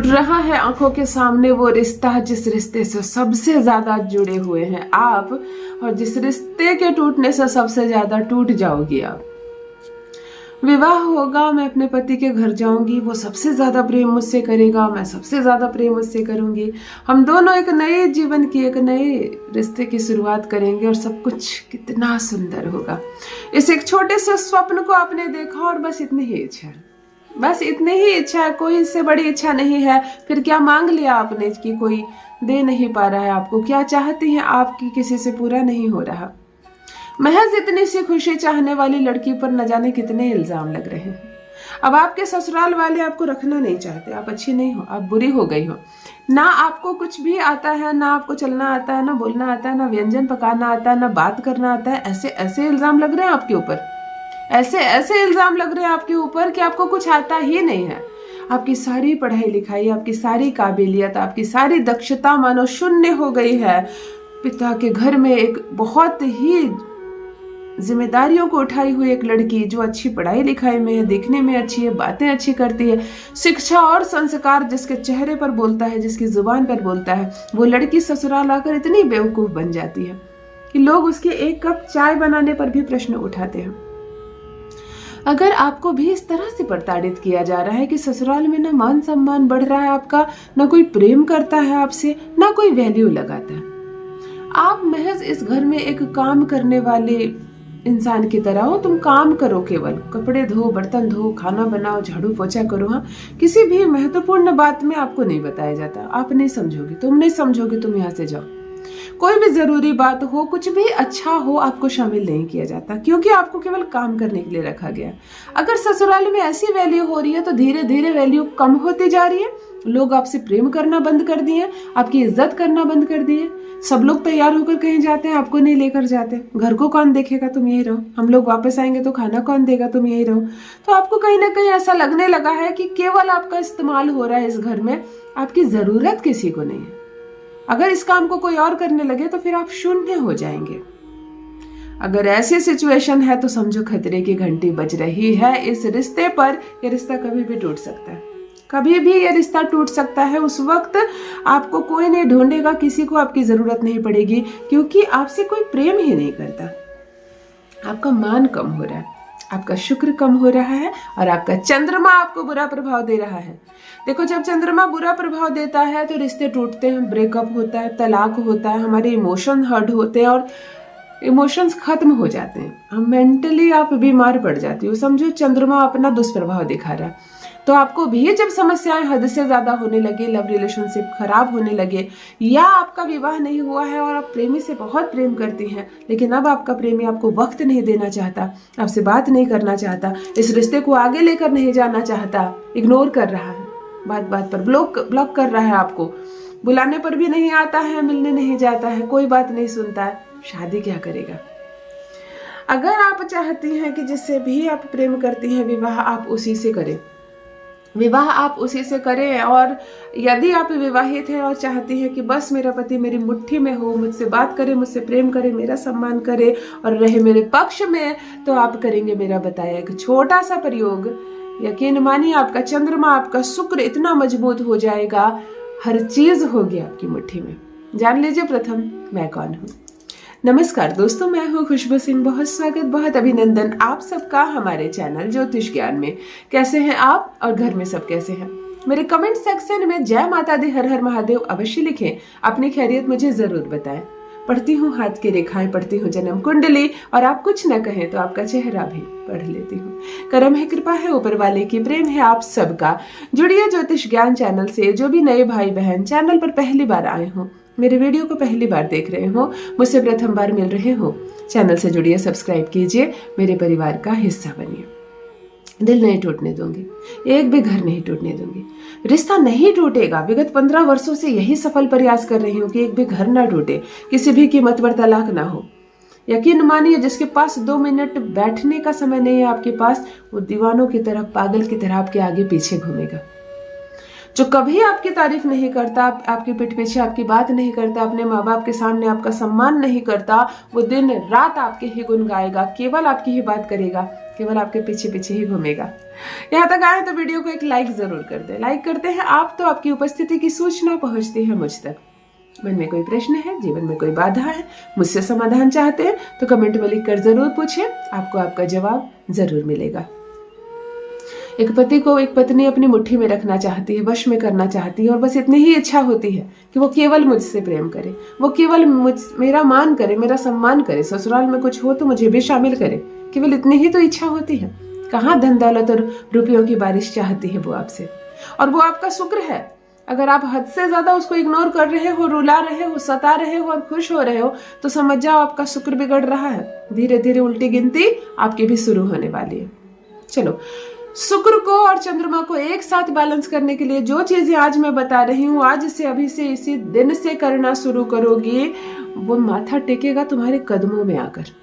रहा है आंखों के सामने वो रिश्ता जिस रिश्ते से सबसे ज्यादा जुड़े हुए हैं आप, और जिस रिश्ते के टूटने से सबसे ज्यादा टूट जाओगी आप। विवाह होगा, मैं अपने पति के घर जाऊंगी, वो सबसे ज्यादा प्रेम मुझसे करेगा, मैं सबसे ज्यादा प्रेम मुझसे करूंगी। हम दोनों एक नए जीवन की, एक नए रिश्ते की शुरुआत करेंगे और सब कुछ कितना सुंदर होगा। इस एक छोटे से स्वप्न को आपने देखा और बस इतनी ही इच्छा है, बस इतनी ही इच्छा है, कोई इससे बड़ी इच्छा नहीं है। फिर क्या मांग लिया आपने कि कोई दे नहीं पा रहा है आपको? क्या चाहती हैं आपकी किसी से पूरा नहीं हो रहा? महज इतनी सी खुशी चाहने वाली लड़की पर न जाने कितने इल्जाम लग रहे हैं। अब आपके ससुराल वाले आपको रखना नहीं चाहते, आप अच्छी नहीं हो, आप बुरी हो गई हो। ना आपको कुछ भी आता है, ना आपको चलना आता है, ना बोलना आता है, ना व्यंजन पकाना आता है, ना बात करना आता है। ऐसे ऐसे इल्जाम लग रहे हैं आपके ऊपर, ऐसे ऐसे इल्जाम लग रहे हैं आपके ऊपर कि आपको कुछ आता ही नहीं है। आपकी सारी पढ़ाई लिखाई, आपकी सारी काबिलियत, आपकी सारी दक्षता मानो शून्य हो गई है। पिता के घर में एक बहुत ही जिम्मेदारियों को उठाई हुई एक लड़की, जो अच्छी पढ़ाई लिखाई में है, देखने में अच्छी है, बातें अच्छी करती है, शिक्षा और संस्कार जिसके चेहरे पर बोलता है, जिसकी जुबान पर बोलता है, वो लड़की ससुराल आकर इतनी बेवकूफ बन जाती है कि लोग उसके एक कप चाय बनाने पर भी प्रश्न उठाते हैं। अगर आपको भी इस तरह से प्रताड़ित किया जा रहा है कि ससुराल में ना मान सम्मान बढ़ रहा है आपका, ना कोई प्रेम करता है आपसे, ना कोई वैल्यू लगाता है, आप महज इस घर में एक काम करने वाले इंसान की तरह हो। तुम काम करो, केवल कपड़े धो, बर्तन धो, खाना बनाओ, झाड़ू पोछा करो। हाँ, किसी भी महत्वपूर्ण बात में आपको नहीं बताया जाता, आप नहीं समझोगे, तुम नहीं समझोगे, तुम यहाँ से जाओ। कोई भी जरूरी बात हो, कुछ भी अच्छा हो, आपको शामिल नहीं किया जाता, क्योंकि आपको केवल काम करने के लिए रखा गया। अगर ससुराल में ऐसी वैल्यू हो रही है तो धीरे धीरे वैल्यू कम होती जा रही है। लोग आपसे प्रेम करना बंद कर दिए, आपकी इज्जत करना बंद कर दिए। सब लोग तैयार होकर कहीं जाते हैं, आपको नहीं लेकर जाते। घर को कौन देखेगा, तुम यही रहो। हम लोग वापस आएंगे तो खाना कौन देगा, तुम यही रहो। तो आपको कहीं ना कहीं ऐसा लगने लगा है कि केवल आपका इस्तेमाल हो रहा है इस घर में, आपकी जरूरत किसी को नहीं है। अगर इस काम को कोई और करने लगे तो फिर आप शून्य हो जाएंगे। अगर ऐसी सिचुएशन है तो समझो खतरे की घंटी बज रही है इस रिश्ते पर। यह रिश्ता कभी भी टूट सकता है, कभी भी यह रिश्ता टूट सकता है। उस वक्त आपको कोई नहीं ढूंढेगा, किसी को आपकी जरूरत नहीं पड़ेगी, क्योंकि आपसे कोई प्रेम ही नहीं करता। आपका मान कम हो रहा है, आपका शुक्र कम हो रहा है, और आपका चंद्रमा आपको बुरा प्रभाव दे रहा है। देखो, जब चंद्रमा बुरा प्रभाव देता है तो रिश्ते टूटते हैं, ब्रेकअप होता है, तलाक होता है, हमारे इमोशन हर्ट होते हैं और इमोशंस खत्म हो जाते हैं। हम मेंटली आप बीमार पड़ जाती हो। समझो चंद्रमा अपना दुष्प्रभाव दिखा रहा है। तो आपको भी जब समस्याएं हद से ज्यादा होने लगे, लव रिलेशनशिप खराब होने लगे, या आपका विवाह नहीं हुआ है और आप प्रेमी से बहुत प्रेम करती हैं, लेकिन अब आपका प्रेमी आपको वक्त नहीं देना चाहता, आपसे बात नहीं करना चाहता, इस रिश्ते को आगे लेकर नहीं जाना चाहता, इग्नोर कर रहा है, बात बात पर ब्लॉक कर रहा है, आपको बुलाने पर भी नहीं आता है, मिलने नहीं जाता है, कोई बात नहीं सुनता है, शादी क्या करेगा? अगर आप चाहती हैं कि जिससे भी आप प्रेम करती हैं विवाह आप उसी से करें, विवाह आप उसी से करें। और यदि आप विवाहित हैं और चाहती हैं कि बस मेरा पति मेरी मुट्ठी में हो, मुझसे बात करे, मुझसे प्रेम करे, मेरा सम्मान करे और रहे मेरे पक्ष में, तो आप करेंगे मेरा बताया एक छोटा सा प्रयोग। यकीन मानिए, आपका चंद्रमा, आपका शुक्र इतना मजबूत हो जाएगा, हर चीज होगी आपकी मुट्ठी में। जान लीजिए प्रथम मैं कौन हूँ। नमस्कार दोस्तों, मैं हूँ खुशबू सिंह। बहुत स्वागत, बहुत अभिनंदन आप सबका हमारे चैनल ज्योतिष ज्ञान में। कैसे हैं आप और घर में सब कैसे हैं? मेरे कमेंट सेक्शन में जय माता दी, हर हर महादेव अवश्य लिखें। अपनी खैरियत मुझे जरूर बताएं। पढ़ती हूँ हाथ की रेखाएं, पढ़ती हूँ जन्म कुंडली, और आप कुछ न कहें तो आपका चेहरा भी पढ़ लेती हूँ। करम है, कृपा है ऊपर वाले की, प्रेम है आप सबका। जुड़िए ज्योतिष ज्ञान चैनल से। जो भी नए भाई बहन चैनल पर पहली बार आए हों, मेरे वीडियो को पहली बार देख रहे हो, मुझसे प्रथम बार मिल रहे हो, चैनल से जुड़िए, सब्सक्राइब कीजिए, मेरे परिवार का हिस्सा बनिए। दिल नहीं टूटने दूंगी, एक भी घर नहीं टूटने दूंगी, रिश्ता नहीं टूटेगा। विगत 15 वर्षों से यही सफल प्रयास कर रही हूँ कि एक भी घर ना टूटे, किसी भी कीमत पर तलाक ना हो। यकीन मानिए, जिसके पास 2 मिनट बैठने का समय नहीं है आपके पास, वो दीवानों की तरह, पागल की तरह आपके आगे पीछे घूमेगा। जो कभी आपकी तारीफ नहीं करता, आपकी पीठ पीछे आपकी बात नहीं करता, अपने माँ बाप के सामने आपका सम्मान नहीं करता, वो दिन रात आपके ही गुण गाएगा, केवल आपकी ही बात करेगा, केवल आपके पीछे पीछे ही घूमेगा। यहाँ तक आए तो वीडियो को एक लाइक जरूर कर दे। लाइक करते हैं आप तो आपकी उपस्थिति की सूचना पहुंचती है मुझ तक। मन में कोई प्रश्न है, जीवन में कोई बाधा है, मुझसे समाधान चाहते हैं तो कमेंट में लिखकर जरूर पूछें, आपको आपका जवाब जरूर मिलेगा। एक पति को एक पत्नी अपनी मुट्ठी में रखना चाहती है, वश में करना चाहती है और बस इतनी ही इच्छा होती है कि वो केवल मुझसे प्रेम करे, वो केवल मेरा मान करे, मेरा सम्मान करे, ससुराल में कुछ हो तो मुझे भी शामिल करे, केवल इतनी ही तो इच्छा होती है। कहाँ धन दौलत और रुपयों की बारिश चाहती है वो आपसे। और वो आपका शुक्र है। अगर आप हद से ज्यादा उसको इग्नोर कर रहे हो, रुला रहे हो, सता रहे हो और खुश हो रहे हो तो समझ जाओ आपका शुक्र बिगड़ रहा है। धीरे धीरे उल्टी गिनती आपकी भी शुरू होने वाली है। चलो, शुक्र को और चंद्रमा को एक साथ बैलेंस करने के लिए जो चीजें आज मैं बता रही हूँ, आज से अभी से इसी दिन से करना शुरू करोगी, वो माथा टेकेगा तुम्हारे कदमों में आकर।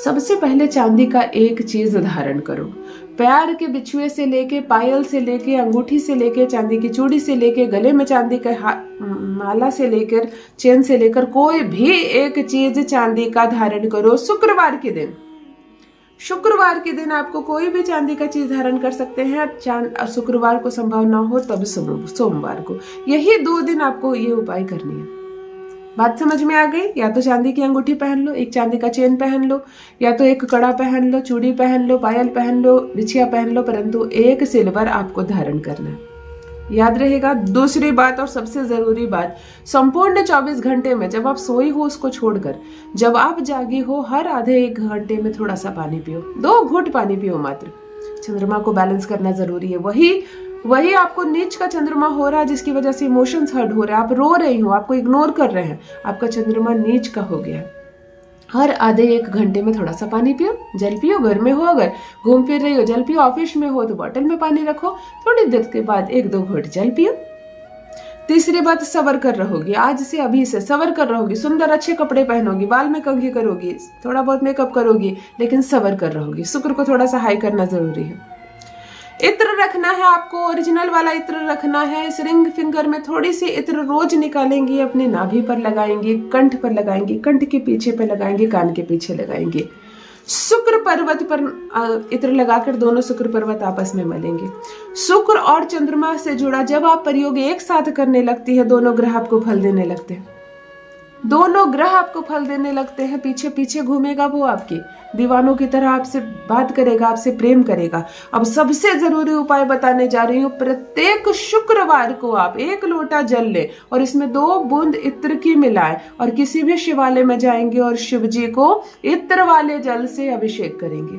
सबसे पहले चांदी का एक चीज धारण करो। पैर के बिछुए से लेके, पायल से लेके, अंगूठी से लेके, चांदी की चूड़ी से लेके, गले में चांदी का माला से लेकर, चेन से लेकर, कोई भी एक चीज चांदी का धारण करो शुक्रवार के दिन। शुक्रवार के दिन आपको कोई भी चांदी का चीज धारण कर सकते हैं। शुक्रवार को संभव ना हो तब सोमवार को। यही 2 दिन आपको ये उपाय करनी है। बात समझ में आ गई? या तो चांदी की अंगूठी पहन लो, एक चांदी का चेन पहन लो, या तो एक कड़ा पहन लो, चूड़ी पहन लो, पायल पहन लो, बिछिया पहन लो, परंतु एक सिल्वर आपको धारण करना है। याद रहेगा। दूसरी बात और सबसे जरूरी बात, संपूर्ण 24 घंटे में जब आप सोई हो उसको छोड़कर जब आप जागी हो, हर आधे 1 घंटे में थोड़ा सा पानी पियो, 2 घूंट पानी पियो मात्र। चंद्रमा को बैलेंस करना जरूरी है। वही आपको नीच का चंद्रमा हो रहा है जिसकी वजह से इमोशंस हर्ट हो रहे हैं, आप रो रही हो, आपको इग्नोर कर रहे हैं, आपका चंद्रमा नीच का हो गया है। हर आधे 1 घंटे में थोड़ा सा पानी पियो, जल पियो। घर में हो, अगर घूम फिर रही हो जल पियो, ऑफिस में हो तो बॉटल में पानी रखो, थोड़ी देर के बाद 1-2 घूंट जल पियो। तीसरी बात, सवर कर रहोगी। आज से अभी से सवर कर रहोगी, सुंदर अच्छे कपड़े पहनोगी, बाल में कंघी करोगी, थोड़ा बहुत मेकअप करोगी, लेकिन सवर कर रहोगी। शुक्र को थोड़ा सा हाई करना जरूरी है। इत्र रखना है आपको, ओरिजिनल वाला इत्र रखना है। इस रिंग फिंगर में थोड़ी सी इत्र रोज निकालेंगी, अपने नाभि पर लगाएंगी, कंठ पर लगाएंगी, कंठ के पीछे पे लगाएंगे, कान के पीछे लगाएंगे। शुक्र पर्वत पर इत्र लगाकर दोनों शुक्र पर्वत आपस में मिलेंगे। शुक्र और चंद्रमा से जुड़ा जब आप प्रयोग एक साथ करने लगती है, दोनों ग्रह आपको फल देने लगते हैं। दोनों ग्रह आपको फल देने लगते हैं। पीछे पीछे घूमेगा वो, आपकी दीवानों की तरह आपसे बात करेगा, आपसे प्रेम करेगा। अब सबसे जरूरी उपाय बताने जा रही हूँ। प्रत्येक शुक्रवार को आप 1 लोटा जल ले और इसमें 2 बूंद इत्र की मिलाएं और किसी भी शिवालय में जाएंगे और शिव जी को इत्र वाले जल से अभिषेक करेंगे।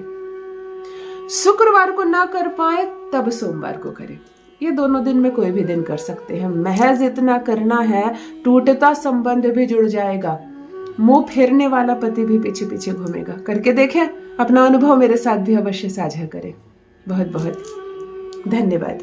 शुक्रवार को ना कर पाए तब सोमवार को करें। ये दोनों दिन में कोई भी दिन कर सकते हैं। महज इतना करना है, टूटता संबंध भी जुड़ जाएगा, मुंह फेरने वाला पति भी पीछे पीछे घूमेगा। करके देखें, अपना अनुभव मेरे साथ भी अवश्य साझा करें। बहुत बहुत धन्यवाद।